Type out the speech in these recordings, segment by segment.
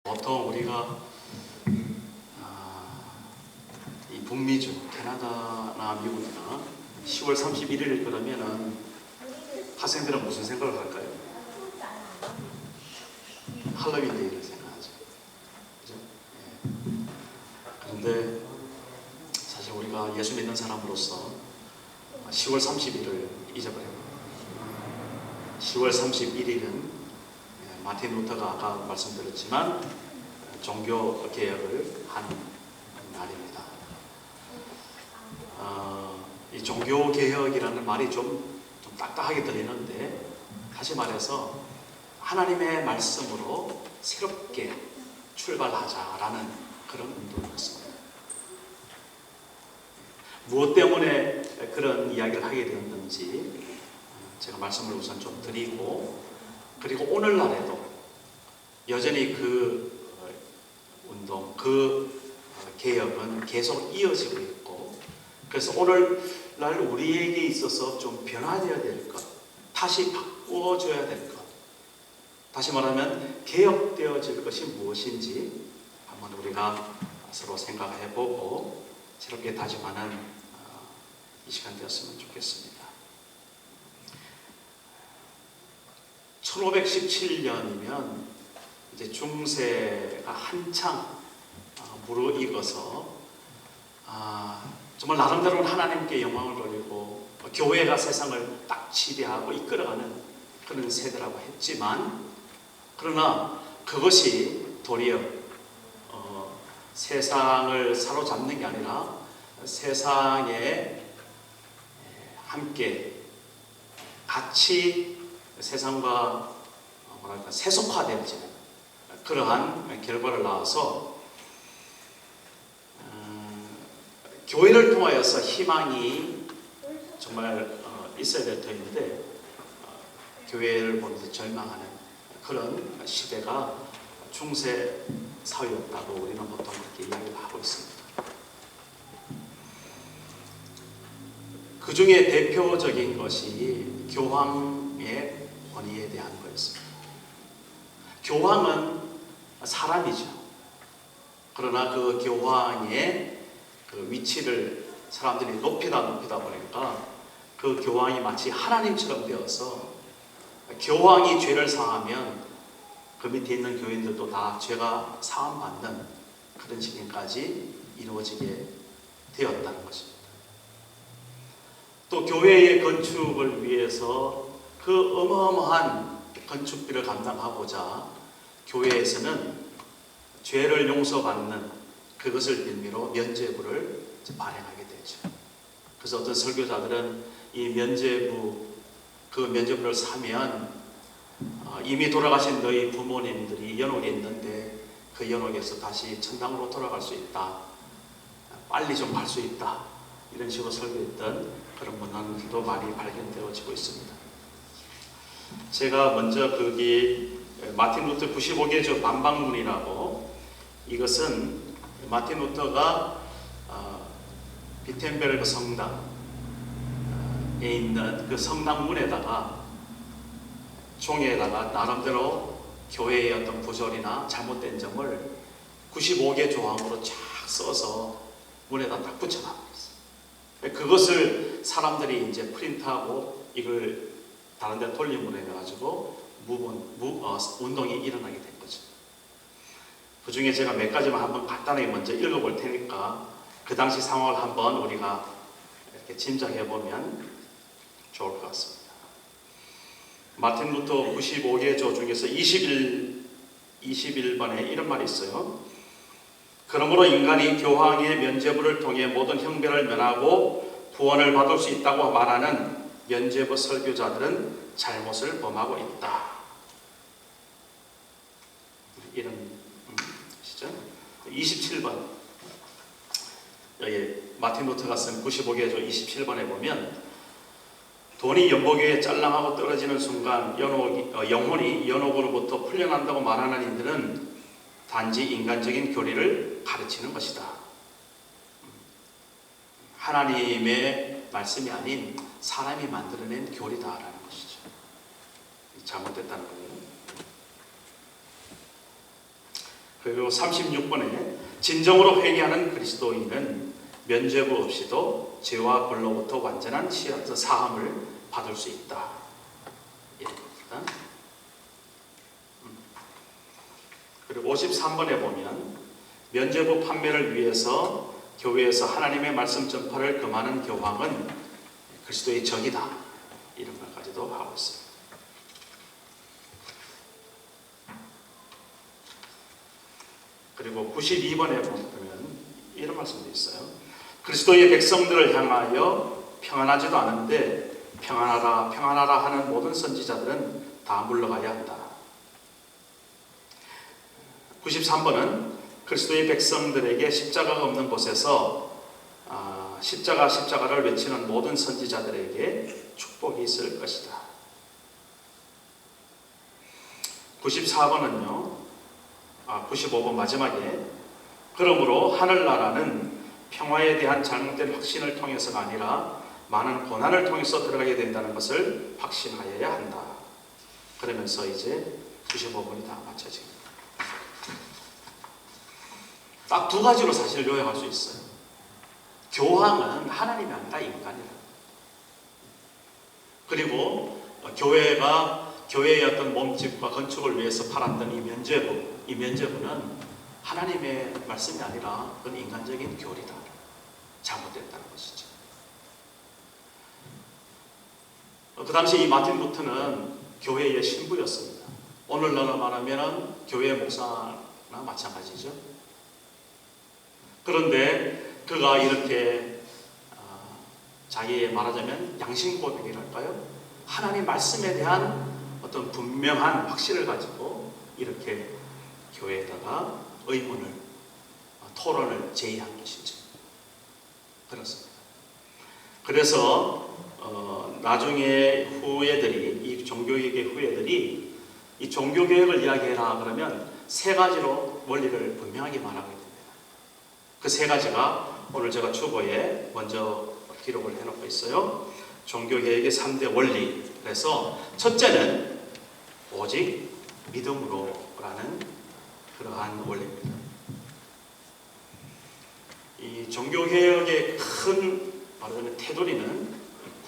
보통 우리가 이 북미주, 캐나다나 미국이나 10월 31일 그러면은 학생들은 무슨 생각을 할까요? 할로윈 데이를 생각하죠. 그죠? 예. 그런데 사실 우리가 예수 믿는 사람으로서 10월 30일을 잊어버려요. 10월 31일은 마틴 루터가 아까 말씀드렸지만 종교 개혁을 하는 날입니다. 이 종교 개혁이라는 말이 좀 딱딱하게 들리는데, 다시 말해서 하나님의 말씀으로 새롭게 출발하자라는 그런 운동이었습니다. 무엇 때문에 그런 이야기를 하게 되었는지 제가 말씀을 우선 좀 드리고, 그리고 오늘날에도 여전히 그 운동, 그 개혁은 계속 이어지고 있고, 그래서 오늘날 우리에게 있어서 좀 변화되어야 될 것, 다시 바꿔줘야 될 것, 다시 말하면 개혁되어질 것이 무엇인지 한번 우리가 서로 생각해보고 새롭게 다짐하는 이 시간 되었으면 좋겠습니다. 1517년이면 이제 중세가 한창 무르익어서 정말 나름대로는 하나님께 영광을 돌리고 교회가 세상을 딱 지배하고 이끌어가는 그런 세대라고 했지만, 그러나 그것이 도리어 세상을 사로잡는 게 아니라 세상에 함께 같이 세상과 세속화되어지는 그러한 결과를 낳아서 교회를 통하여서 희망이 정말 있어야 될 터인데 교회를 보면서 절망하는 그런 시대가 중세 사회였다고 우리는 보통 그렇게 이야기를 하고 있습니다. 그 중에 대표적인 것이 교황의 권위에 대한 거였습니다. 교황은 사람이죠. 그러나 그 교황의 그 위치를 사람들이 높이다 보니까 그 교황이 마치 하나님처럼 되어서 교황이 죄를 사하면 그 밑에 있는 교인들도 다 죄가 사함받는 그런 시기까지 이루어지게 되었다는 것입니다. 또 교회의 건축을 위해서 그 어마어마한 건축비를 감당하고자 교회에서는 죄를 용서받는 그것을 빌미로 면죄부를 발행하게 되죠. 그래서 어떤 설교자들은 이 면죄부, 그 면죄부를 사면 이미 돌아가신 너희 부모님들이 연옥에 있는데 그 연옥에서 다시 천당으로 돌아갈 수 있다, 빨리 좀 갈 수 있다, 이런 식으로 설교했던 그런 문헌들도 많이 발견되어지고 있습니다. 제가 먼저 거기 마틴 루터 95개조 반박문이라고, 이것은 마틴 루터가 비텐베르그 성당에 있는 그 성당문에다가 종이에다가 나름대로 교회의 어떤 부조리나 잘못된 점을 95개 조항으로 쫙 써서 문에다 딱 붙여놨어요. 그것을 사람들이 이제 프린트하고 이걸 다른 데 돌림으로 해가지고 운동이 일어나게 된 거죠. 그 중에 제가 몇 가지만 한번 간단하게 먼저 읽어볼 테니까 그 당시 상황을 한번 우리가 이렇게 짐작해 보면 좋을 것 같습니다. 마틴 루터 95개조 중에서 21번에 이런 말이 있어요. 그러므로 인간이 교황의 면죄부를 통해 모든 형벌을 면하고 구원을 받을 수 있다고 말하는 면죄부 설교자들은 잘못을 범하고 있다. 이런 시죠. 27번, 여기 마틴 루터가 쓴 95개조 27번에 보면 돈이 연복에 짤랑하고 떨어지는 순간 영혼이 연옥으로부터 풀려난다고 말하는 이들은 단지 인간적인 교리를 가르치는 것이다. 하나님의 말씀이 아닌 사람이 만들어낸 교리다라는 것이죠. 잘못됐다는 거예요. 그리고 36번에 진정으로 회개하는 그리스도인은 면죄부 없이도 죄와 벌로부터 완전한 사함을 받을 수 있다. 이렇습니다. 그리고 53번에 보면 면죄부 판매를 위해서 교회에서 하나님의 말씀 전파를 금하는 교황은 그리스도의 적이다. 이런 말까지도 하고 있습니다. 그리고 92번에 보면 이런 말씀도 있어요. 그리스도의 백성들을 향하여 평안하지도 않은데 평안하라 평안하라 하는 모든 선지자들은 다 물러가야 한다. 93번은 그리스도의 백성들에게 십자가가 없는 곳에서 십자가를 외치는 모든 선지자들에게 축복이 있을 것이다. 95번 마지막에 그러므로 하늘나라는 평화에 대한 잘못된 확신을 통해서가 아니라 많은 고난을 통해서 들어가게 된다는 것을 확신하여야 한다. 그러면서 이제 95번이 다 마쳐집니다. 딱 두 가지로 사실 요약할 수 있어요. 교황은 하나님이 아니라 인간이다. 그리고 교회의 어떤 몸집과 건축을 위해서 팔았던 이 면죄부는 하나님의 말씀이 아니라 그건 인간적인 교리다. 잘못됐다는 것이죠. 그 당시 이 마틴 루터는 교회의 신부였습니다. 오늘날로 말하면 교회 목사나 마찬가지죠. 그런데 그가 이렇게 자기의 말하자면 양심 고백이랄까요? 하나님 말씀에 대한 어떤 분명한 확신을 가지고 이렇게 교회에다가 의문을 토론을 제의한 것이죠. 그렇습니다. 그래서 나중에 후예들이 이 종교개혁의 후예들이 이 종교개혁을 이야기해라 그러면 세 가지로 원리를 분명하게 말하고 있습니다. 그 세 가지가 오늘 제가 추보에 먼저 기록을 해놓고 있어요. 종교개혁의 3대 원리. 그래서 첫째는 오직 믿음으로라는 그러한 원리입니다. 이 종교개혁의 큰 말하자면 테두리는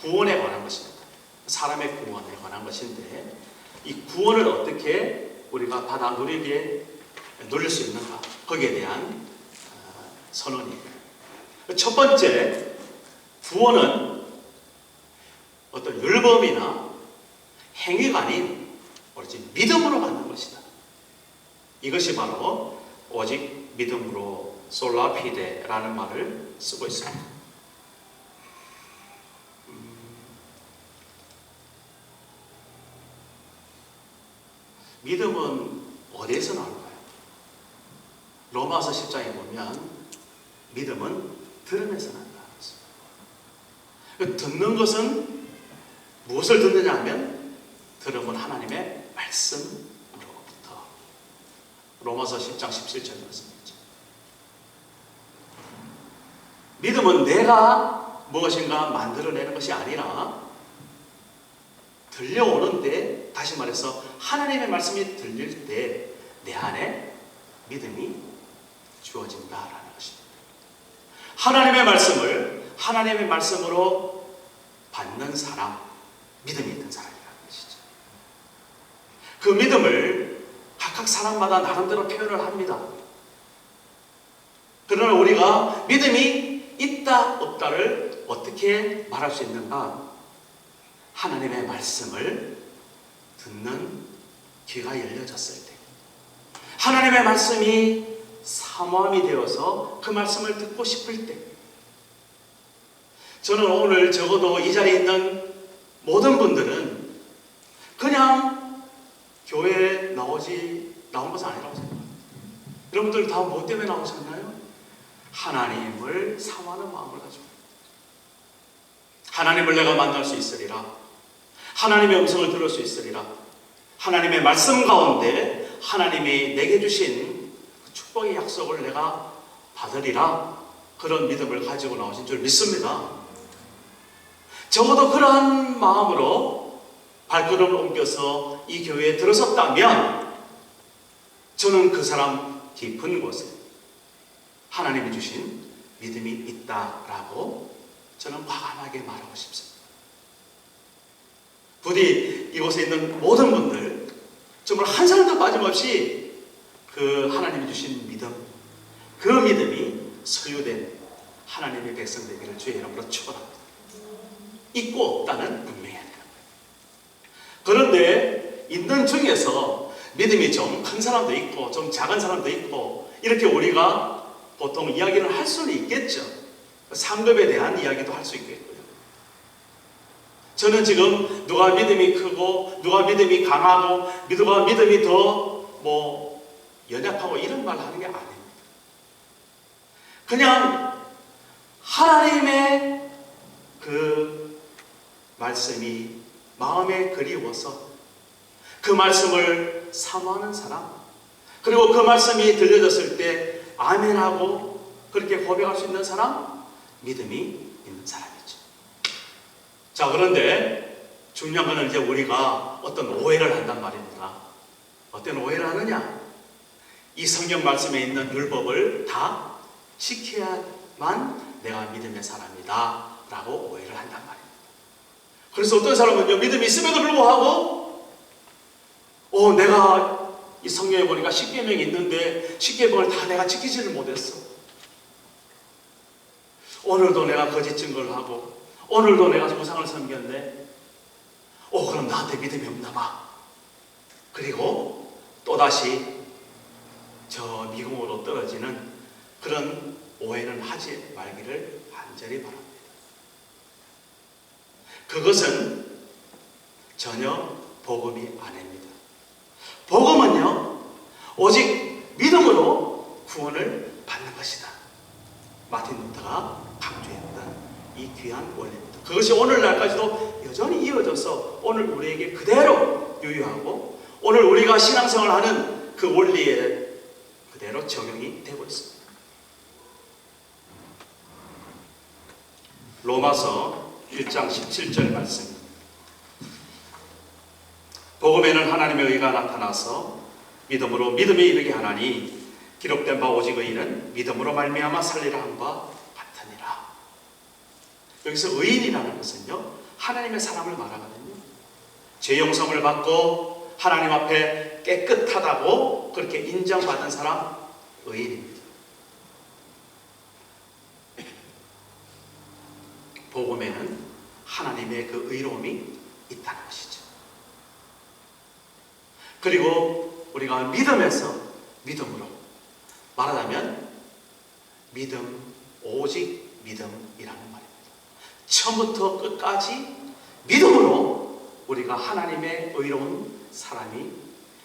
구원에 관한 것입니다. 사람의 구원에 관한 것인데 이 구원을 어떻게 우리가 받아 누릴 수 있는가 거기에 대한 선언입니다. 첫 번째 구원은 어떤 율법이나 행위가 아닌 오직 믿음으로 받는 것이다. 이것이 바로 오직 믿음으로 솔라 피데라는 말을 쓰고 있습니다. 믿음은 어디에서 나올까요? 로마서 10장에 보면 믿음은 들음에서 난다는 것입니다. 듣는 것은 무엇을 듣느냐 하면 들음은 하나님의 말씀으로부터. 로마서 10장 17절 말씀이죠. 믿음은 내가 무엇인가 만들어내는 것이 아니라 들려오는데, 다시 말해서 하나님의 말씀이 들릴 때 내 안에 믿음이 주어진다라는 것입니다. 하나님의 말씀을 하나님의 말씀으로 받는 사람, 믿음이 있는 사람이라는 것이죠. 그 믿음을 각각 사람마다 나름대로 표현을 합니다. 그러나 우리가 믿음이 있다 없다를 어떻게 말할 수 있는가? 하나님의 말씀을 듣는 귀가 열려졌을 때, 하나님의 말씀이 사모함이 되어서 그 말씀을 듣고 싶을 때, 저는 오늘 적어도 이 자리에 있는 모든 분들은 그냥 교회에 나온 것은 아니라고 생각합니다. 여러분들 다 뭐 때문에 나오셨나요? 하나님을 사모하는 마음을 가지고, 하나님을 내가 만날 수 있으리라, 하나님의 음성을 들을 수 있으리라, 하나님의 말씀 가운데 하나님이 내게 주신 축복의 약속을 내가 받으리라, 그런 믿음을 가지고 나오신 줄 믿습니다. 적어도 그러한 마음으로 발걸음을 옮겨서 이 교회에 들어섰다면 저는 그 사람 깊은 곳에 하나님이 주신 믿음이 있다라고 저는 과감하게 말하고 싶습니다. 부디 이곳에 있는 모든 분들 정말 한 사람도 빠짐없이 그 하나님이 주신 믿음, 그 믿음이 소유된 하나님의 백성 되기를 주의 이름으로 축원합니다. 있고 없다는 분명히 해야 돼요. 그런데 있는 중에서 믿음이 좀 큰 사람도 있고 좀 작은 사람도 있고 이렇게 우리가 보통 이야기를 할 수는 있겠죠. 상급에 대한 이야기도 할 수 있겠고요. 저는 지금 누가 믿음이 크고 누가 믿음이 강하고 누가 믿음이 더 연약하고 이런 말 하는 게 아닙니다. 그냥 하나님의 그 말씀이 마음에 그리워서 그 말씀을 사모하는 사람, 그리고 그 말씀이 들려졌을 때 아멘하고 그렇게 고백할 수 있는 사람, 믿음이 있는 사람이죠. 자, 그런데 중요한 것은 이제 우리가 어떤 오해를 한단 말입니다. 어떤 오해를 하느냐? 이 성경 말씀에 있는 율법을 다 지켜야만 내가 믿음의 사람이다 라고 오해를 한단 말입니다. 그래서 어떤 사람은요, 믿음이 있음에도 불구하고 내가 이 성경에 보니까 10계명이 있는데 10계명을 다 내가 지키지를 못했어. 오늘도 내가 거짓 증거를 하고 오늘도 내가 우상을 섬겼네. 그럼 나한테 믿음이 없나 봐. 그리고 또다시 저 미궁으로 떨어지는 그런 오해는 하지 말기를 간절히 바랍니다. 그것은 전혀 복음이 아닙니다. 복음은요, 오직 믿음으로 구원을 받는 것이다. 마틴 루터가 강조했던 이 귀한 원리입니다. 그것이 오늘날까지도 여전히 이어져서 오늘 우리에게 그대로 유효하고 오늘 우리가 신앙생활을 하는 그 원리에 그대로 적용이 되고 있습니다. 로마서 1장 17절 말씀. 복음에는 하나님의 의가 나타나서 믿음으로 믿음에 이르게 하나니 기록된 바 오직 의인은 믿음으로 말미암아 살리라 함과 같으니라. 여기서 의인이라는 것은요, 하나님의 사람을 말하거든요. 죄 용서를 받고 하나님 앞에 깨끗하다고 그렇게 인정받은 사람, 의인입니다. 복음에는 하나님의 그 의로움이 있다는 것이죠. 그리고 우리가 믿음에서 믿음으로 말하자면 믿음, 오직 믿음이라는 말입니다. 처음부터 끝까지 믿음으로 우리가 하나님의 의로운 사람이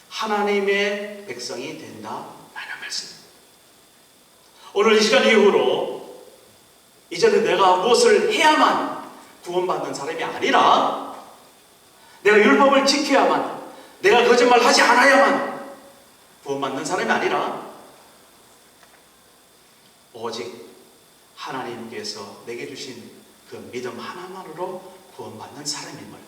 하나님의 백성이 된다라는 말씀입니다. 오늘 이 시간 이후로 이제는 내가 무엇을 해야만 구원받는 사람이 아니라 내가 율법을 지켜야만, 내가 거짓말하지 않아야만 구원받는 사람이 아니라 오직 하나님께서 내게 주신 그 믿음 하나만으로 구원받는 사람임을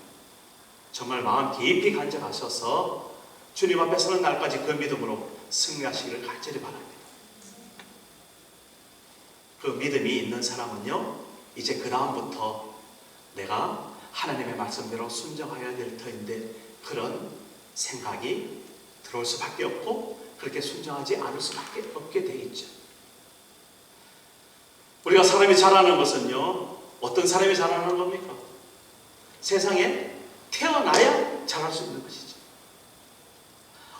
정말 마음 깊이 간직하셔서 주님 앞에 서는 날까지 그 믿음으로 승리하시기를 간절히 바랍니다. 그 믿음이 있는 사람은요, 이제 그 다음부터 내가 하나님의 말씀대로 순종해야 될 터인데 그런 생각이 들어올 수밖에 없고 그렇게 순종하지 않을 수밖에 없게 돼 있죠. 우리가 사람이 자라는 것은요, 어떤 사람이 자라는 겁니까? 세상에 태어나야 자랄 수 있는 것이죠.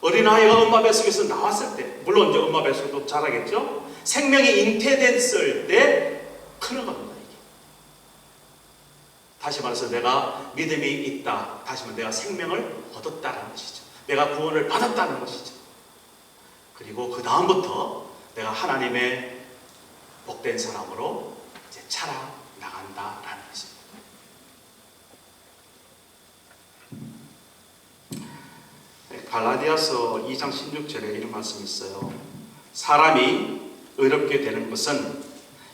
어린아이가 엄마 뱃속에서 나왔을 때, 물론 이제 엄마 뱃속도 자라겠죠. 생명이 잉태됐을 때 크는 겁니다. 이게. 다시 말해서 내가 믿음이 있다. 다시 말해서 내가 생명을 얻었다는 것이죠. 내가 구원을 받았다는 것이죠. 그리고 그 다음부터 내가 하나님의 복된 사람으로 이제 자라 나간다라는 것입니다. 갈라디아서 2장 16절에 이런 말씀이 있어요. 사람이 의롭게 되는 것은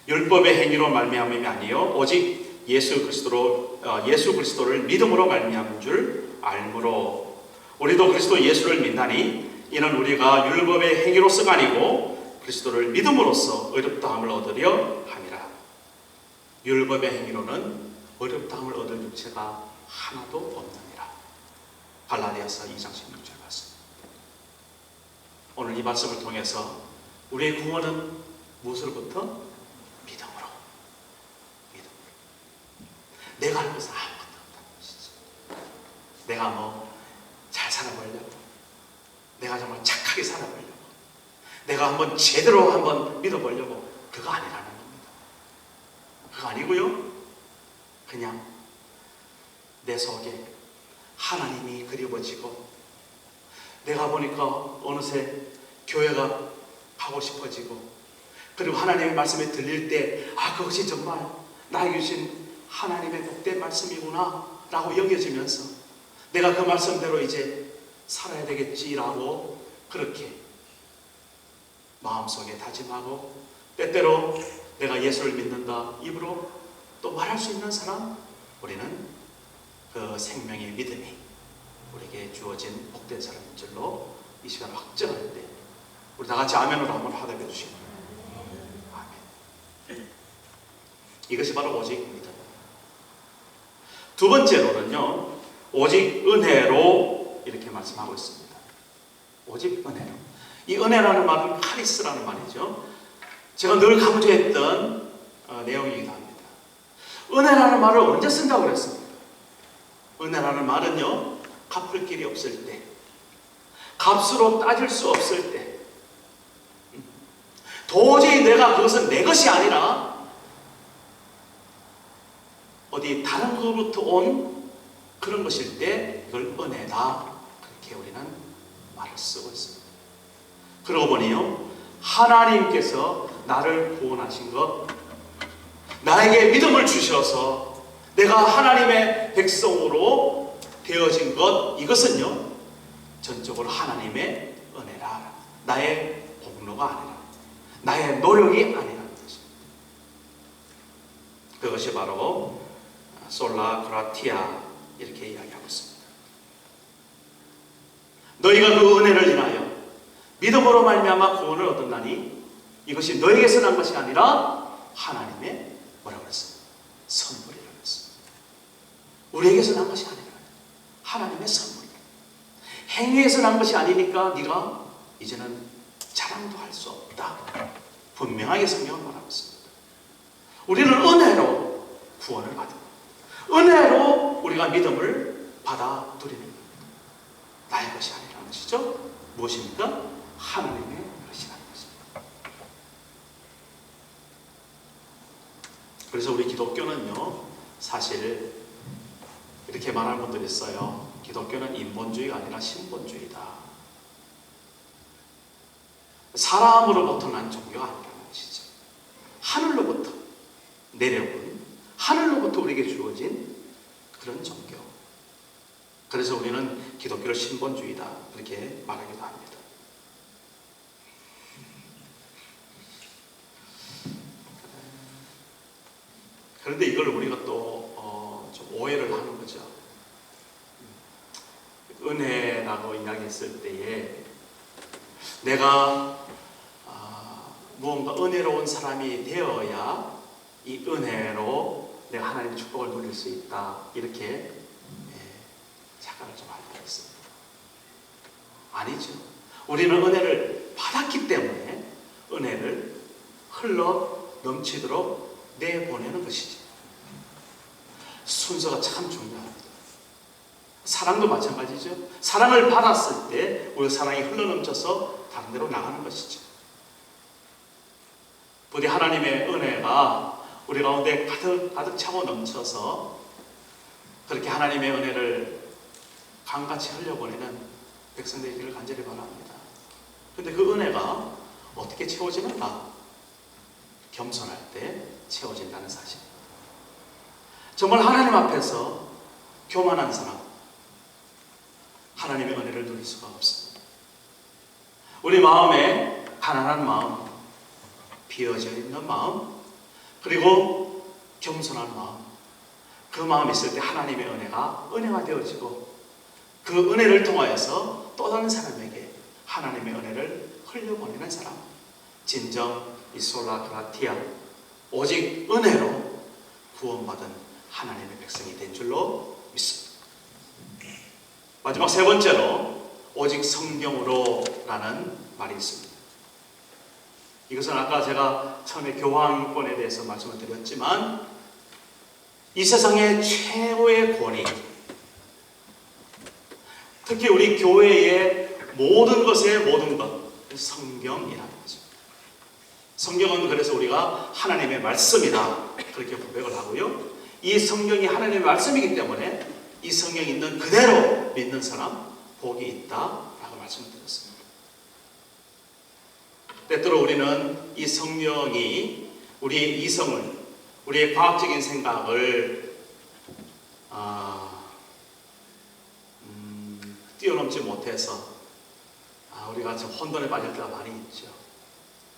율법의 행위로 말미암음이 아니요 오직 예수 그리스도를 믿음으로 말미암은 줄 알므로 우리도 그리스도 예수를 믿나니 이는 우리가 율법의 행위로서가 아니고 그리스도를 믿음으로써 의롭다함을 얻으려 함이라. 율법의 행위로는 의롭다함을 얻을 육체가 하나도 없느니라. 갈라디아서 2장 16절 말씀. 오늘 이 말씀을 통해서 우리의 구원은 무엇으로부터? 믿음으로. 내가 할 것은 아무것도 없다는 것이지. 내가 잘 살아보려고, 내가 정말 착하게 살아보려고, 내가 한번 제대로 한번 믿어보려고, 그거 아니라는 겁니다. 그거 아니고요, 그냥 내 속에 하나님이 그리워지고, 내가 보니까 어느새 교회가 가고 싶어지고, 그리고 하나님의 말씀에 들릴 때 그것이 정말 나에게 주신 하나님의 복된 말씀이구나 라고 여겨지면서 내가 그 말씀대로 이제 살아야 되겠지라고 그렇게 마음속에 다짐하고, 때때로 내가 예수를 믿는다 입으로 또 말할 수 있는 사람, 우리는 그 생명의 믿음이 우리에게 주어진 복된 사람인 줄로 이 시간을 확정할 때 우리 다 같이 아멘으로 한번 화답해 주시기 바랍니다. 아멘. 이것이 바로 오직 믿음. 두 번째로는요, 오직 은혜로 이렇게 말씀하고 있습니다. 오직 은혜로. 이 은혜라는 말은 카리스라는 말이죠. 제가 늘 강조했던 내용이기도 합니다. 은혜라는 말을 언제 쓴다고 그랬습니까? 은혜라는 말은요, 갚을 길이 없을 때, 값으로 따질 수 없을 때, 도저히 내가 그것은 내 것이 아니라 어디 다른 것으로부터 온 그런 것일 때 이걸 은혜다, 그렇게 우리는 말을 쓰고 있습니다. 그러고 보니요, 하나님께서 나를 구원하신 것, 나에게 믿음을 주셔서 내가 하나님의 백성으로 되어진 것, 이것은요 전적으로 하나님의 은혜라, 나의 공로가 아니라, 나의 노력이 아니라는 것입니다. 그것이 바로 솔라 그라티아 이렇게 이야기하고 있습니다. 너희가 그 은혜를 인하여 믿음으로 말미암아 구원을 얻었나니 이것이 너에게서 난 것이 아니라 하나님의 뭐라고 그랬어요? 선물이라고 했어요. 우리에게서 난 것이 아니라 하나님의 선물. 행위에서 난 것이 아니니까 네가 이제는 자랑도 할 수 없다. 분명하게 성경은 말하고 있습니다. 우리는 은혜로 구원을 받은, 은혜로 우리가 믿음을 받아들이는 겁니다. 나의 것이 아니라는 것이죠. 무엇입니까? 하나님의 것이라는 것입니다. 그래서 우리 기독교는요, 사실 이렇게 말하는 분들이 있어요. 기독교는 인본주의가 아니라 신본주의다. 사람으로부터 난 종교가 아니라는 것이죠. 하늘로부터 내려온, 하늘로부터 우리에게 주어진 그런 종교. 그래서 우리는 기독교를 신본주의다, 그렇게 말하기도 합니다. 그런데 이걸 우리가 또 좀 오해를 하는 거죠. 은혜라고 이야기했을 때에 내가 무언가 은혜로운 사람이 되어야 이 은혜로 내가 하나님의 축복을 누릴 수 있다, 이렇게 착각을 좀 하고 있습니다. 아니죠. 우리는 은혜를 받았기 때문에 은혜를 흘러 넘치도록 내보내는 것이지. 순서가 참 중요합니다. 사랑도 마찬가지죠. 사랑을 받았을 때 우리 사랑이 흘러넘쳐서 다른 데로 나가는 것이죠. 부디 하나님의 은혜가 우리 가운데 가득 차고 넘쳐서 그렇게 하나님의 은혜를 강같이 흘려보내는 백성 되기를 간절히 바랍니다. 그런데 그 은혜가 어떻게 채워지는가? 겸손할 때 채워진다는 사실. 정말 하나님 앞에서 교만한 사람, 하나님의 은혜를 누릴 수가 없습니다. 우리 마음에 가난한 마음, 비어져 있는 마음, 그리고 겸손한 마음, 그 마음이 있을 때 하나님의 은혜가 되어지고 그 은혜를 통하여서 또 다른 사람에게 하나님의 은혜를 흘려보내는 사람, 진정 이 솔라 그라티아, 오직 은혜로 구원받은 하나님의 백성이 된 줄로 믿습니다. 마지막 세 번째로 오직 성경으로라는 말이 있습니다. 이것은 아까 제가 처음에 교황권에 대해서 말씀을 드렸지만 이 세상의 최고의 권위, 특히 우리 교회의 모든 것의 모든 것, 성경이라는 거죠. 성경은 그래서 우리가 하나님의 말씀이다 그렇게 고백을 하고요. 이 성경이 하나님의 말씀이기 때문에 이 성경이 있는 그대로 믿는 사람 복이 있다라고 말씀을 드렸습니다. 때때로 우리는 이 성령이 우리의 이성을, 우리의 과학적인 생각을 뛰어넘지 못해서 우리가 좀 혼돈에 빠질 때가 많이 있죠.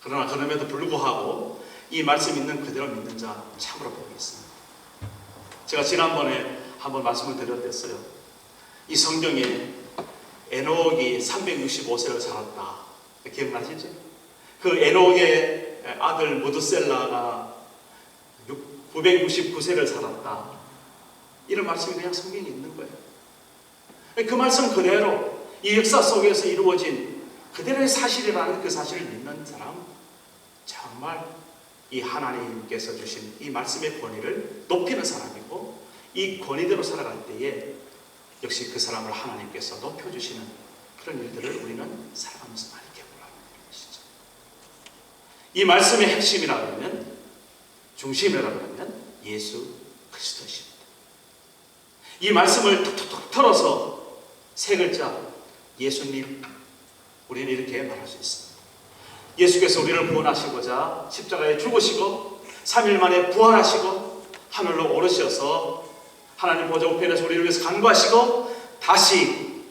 그러나 그럼에도 불구하고 이 말씀 있는 그대로 믿는 자 참으로 복이 있습니다. 제가 지난번에 한번 말씀을 드렸댔어요. 이 성경에 에녹이 365세를 살았다. 기억나시죠? 그 에녹의 아들 무드셀라가 969세를 살았다. 이런 말씀이 그냥 성경에 있는 거예요. 그 말씀 그대로 이 역사 속에서 이루어진 그대로의 사실이라는 그 사실을 믿는 사람, 정말 이 하나님께서 주신 이 말씀의 권위를 높이는 사람이고, 이 권위대로 살아갈 때에 역시 그 사람을 하나님께서 높여주시는 그런 일들을 우리는 살아가면서 많이 경험하는 것이죠. 이 말씀의 핵심이라고 하면, 중심이라고 하면 예수 그리스도십니다. 이 말씀을 톡톡톡 털어서 세 글자 예수님, 우리는 이렇게 말할 수 있습니다. 예수께서 우리를 구원하시고자 십자가에 죽으시고 3일 만에 부활하시고 하늘로 오르셔서 하나님 보좌 우편에서 우리를 위해서 간구하시고 다시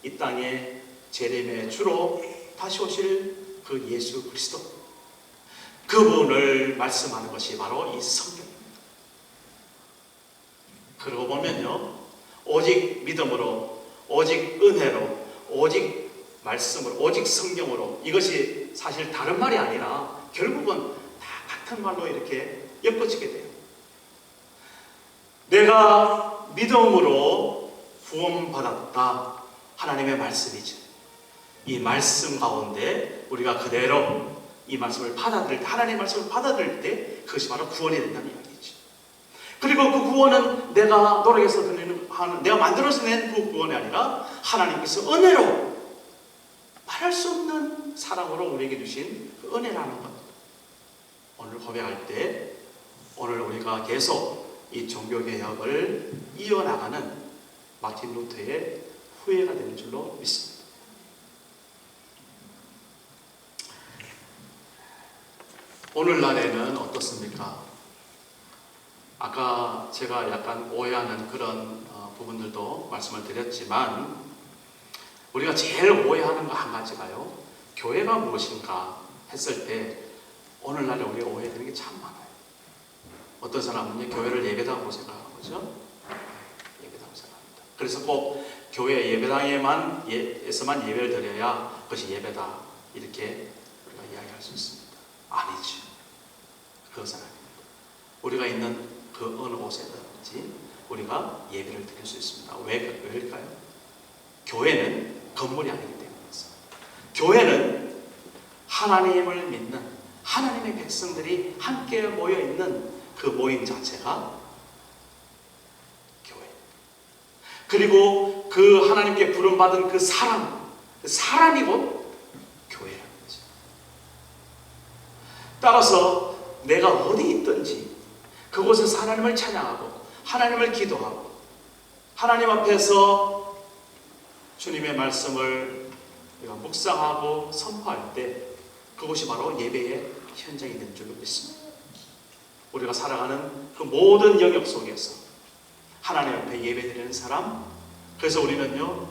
이 땅에 재림의 주로 다시 오실 그 예수 그리스도, 그분을 말씀하는 것이 바로 이 성경입니다. 그러고 보면요, 오직 믿음으로, 오직 은혜로, 오직 말씀으로, 오직 성경으로, 이것이 사실 다른 말이 아니라 결국은 다 같은 말로 이렇게 엮어지게 돼요. 내가 믿음으로 구원받았다, 하나님의 말씀이죠. 이 말씀 가운데 우리가 그대로 이 말씀을 받아들일 때, 하나님의 말씀을 받아들일 때 그것이 바로 구원이 된다는 이야기죠. 그리고 그 구원은 내가 노력해서 내가 만들어서 낸 그 구원이 아니라 하나님께서 은혜로, 말할 수 없는 사랑으로 우리에게 주신 그 은혜라는 것, 오늘 고백할 때 오늘 우리가 계속 이 종교개혁을 이어나가는 마틴 루터의 후예가 되는 줄로 믿습니다. 오늘날에는 어떻습니까? 아까 제가 약간 오해하는 그런 부분들도 말씀을 드렸지만, 우리가 제일 오해하는 거 한 가지가요, 교회가 무엇인가 했을 때 오늘날에 우리가 오해되는 게 참 많아요. 어떤 사람은 교회를 예배당으로 생각하는 거죠. 예배당으로 생각합니다. 그래서 꼭 교회 예배당에서만 예배를 드려야 그것이 예배다, 이렇게 우리가 이야기할 수 있습니다. 아니죠. 그것은 아닙니다. 우리가 있는 그 어느 곳에든지 우리가 예배를 드릴 수 있습니다. 왜일까요? 교회는 건물이 아니기 때문이었어요. 교회는 하나님을 믿는 하나님의 백성들이 함께 모여있는 그 모임 자체가 교회. 그리고 그 하나님께 부름받은 그 사람이 곧 교회라는 거죠. 따라서 내가 어디 있든지 그곳에서 하나님을 찬양하고 하나님을 기도하고 하나님 앞에서 주님의 말씀을 우리가 묵상하고 선포할 때 그것이 바로 예배의 현장이 되는 줄로 믿습니다. 우리가 살아가는 그 모든 영역 속에서 하나님 앞에 예배드리는 사람, 그래서 우리는요,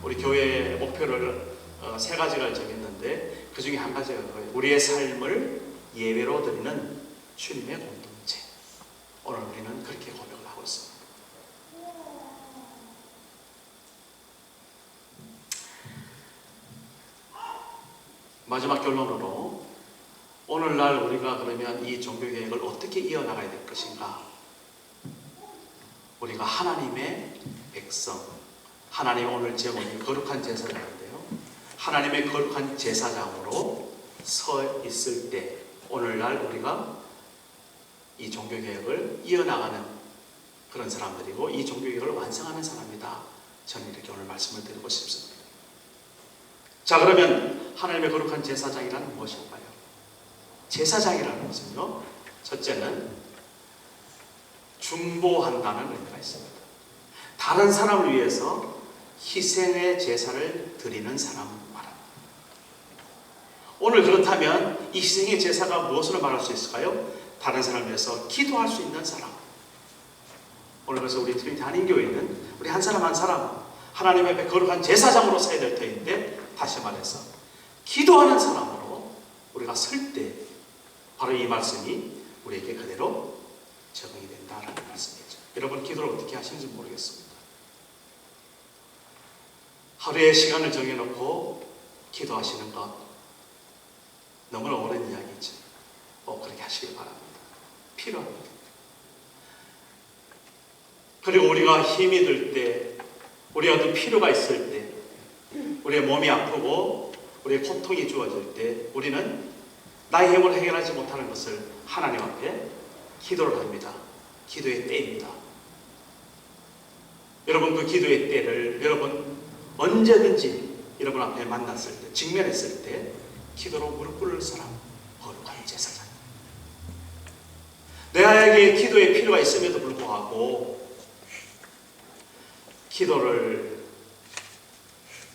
우리 교회의 목표를 세 가지를 정했는데 그 중에 한 가지가 뭐예요? 우리의 삶을 예배로 드리는 주님의 공동체. 오늘 우리는 그렇게 고백을 하고 있습니다. 마지막 결론으로 오늘날 우리가 그러면 이 종교개혁을 어떻게 이어나가야 될 것인가? 우리가 하나님의 백성, 하나님 오늘 제목이 거룩한 제사장인데요, 하나님의 거룩한 제사장으로 서 있을 때 오늘날 우리가 이 종교개혁을 이어나가는 그런 사람들이고 이 종교개혁을 완성하는 사람이다. 저는 이렇게 오늘 말씀을 드리고 싶습니다. 자, 그러면 하나님의 거룩한 제사장이란 무엇일까요? 제사장이라는 것은요, 첫째는 중보한다는 의미가 있습니다. 다른 사람을 위해서 희생의 제사를 드리는 사람을 말합니다. 오늘 그렇다면 이 희생의 제사가 무엇으로 말할 수 있을까요? 다른 사람을 위해서 기도할 수 있는 사람. 오늘 그래서 우리 트리니티 한인교회는 우리 한 사람 한 사람 하나님 앞에 거룩한 제사장으로 서야 될 터인데, 다시 말해서 기도하는 사람으로 우리가 설 때 바로 이 말씀이 우리에게 그대로 적용이 된다라는 말씀이죠. 여러분, 기도를 어떻게 하시는지 모르겠습니다. 하루에 시간을 정해놓고 기도하시는 것 너무나 오랜 이야기죠. 그렇게 하시길 바랍니다. 필요합니다. 그리고 우리가 힘이 들 때, 우리가 어떤 필요가 있을 때, 우리의 몸이 아프고 우리의 고통이 주어질 때 우리는 나의 힘으로 해결하지 못하는 것을 하나님 앞에 기도를 합니다. 기도의 때입니다. 여러분, 그 기도의 때를 여러분 언제든지 여러분 앞에 만났을 때, 직면했을 때 기도로 무릎 꿇을 사람, 거룩한 제사장. 내게 기도의 필요가 있음에도 불구하고 기도를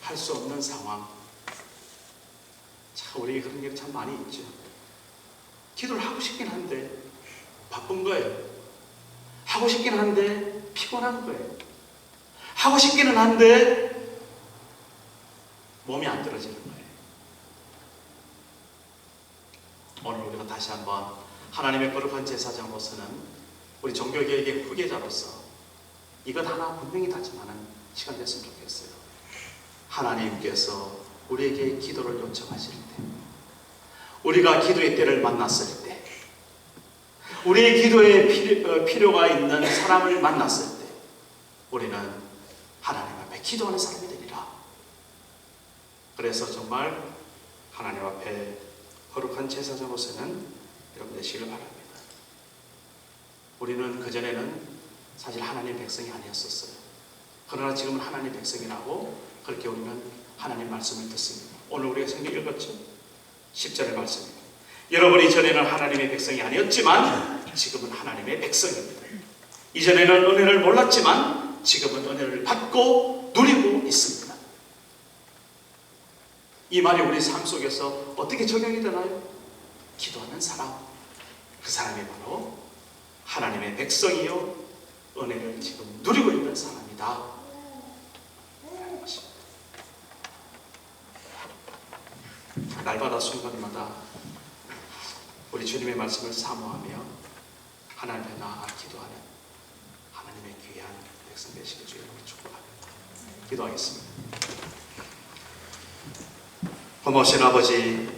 할 수 없는 상황. 참, 우리 그런 게 참 많이 있죠. 기도를 하고 싶긴 한데 바쁜 거예요. 하고 싶긴 한데 피곤한 거예요. 하고 싶기는 한데 몸이 안 들어지는 거예요. 오늘 우리가 다시 한번 하나님의 거룩한 제사장으로서는 우리 종교개혁의 후계자로서 이것 하나 분명히 다짐하는 시간 됐으면 좋겠어요. 하나님께서 우리에게 기도를 요청하실 때, 우리가 기도의 때를 만났을 때, 우리의 기도에 필요가 있는 사람을 만났을 때 우리는 하나님 앞에 기도하는 사람이 되리라. 그래서 정말 하나님 앞에 거룩한 제사장으로서는 여러분 되시길 바랍니다. 우리는 그전에는 사실 하나님 백성이 아니었었어요. 그러나 지금은 하나님 백성이라고 그렇게 우리는 하나님 말씀을 듣습니다. 오늘 우리가 성경 읽었죠? 10절의 말씀입니다. 여러분이 전에는 하나님의 백성이 아니었지만 지금은 하나님의 백성입니다. 이전에는 은혜를 몰랐지만 지금은 은혜를 받고 누리고 있습니다. 이 말이 우리 삶 속에서 어떻게 적용이 되나요? 기도하는 사람, 그 사람이 바로 하나님의 백성이요 은혜를 지금 누리고 있는 사람이다. 날마다 순간마다 우리 주님의 말씀을 사모하며 하나님 앞에 나아가 기도하는 하나님의 귀한 백성 되시길 주님으로 축복합니다. 기도하겠습니다. 고마우신 아버지,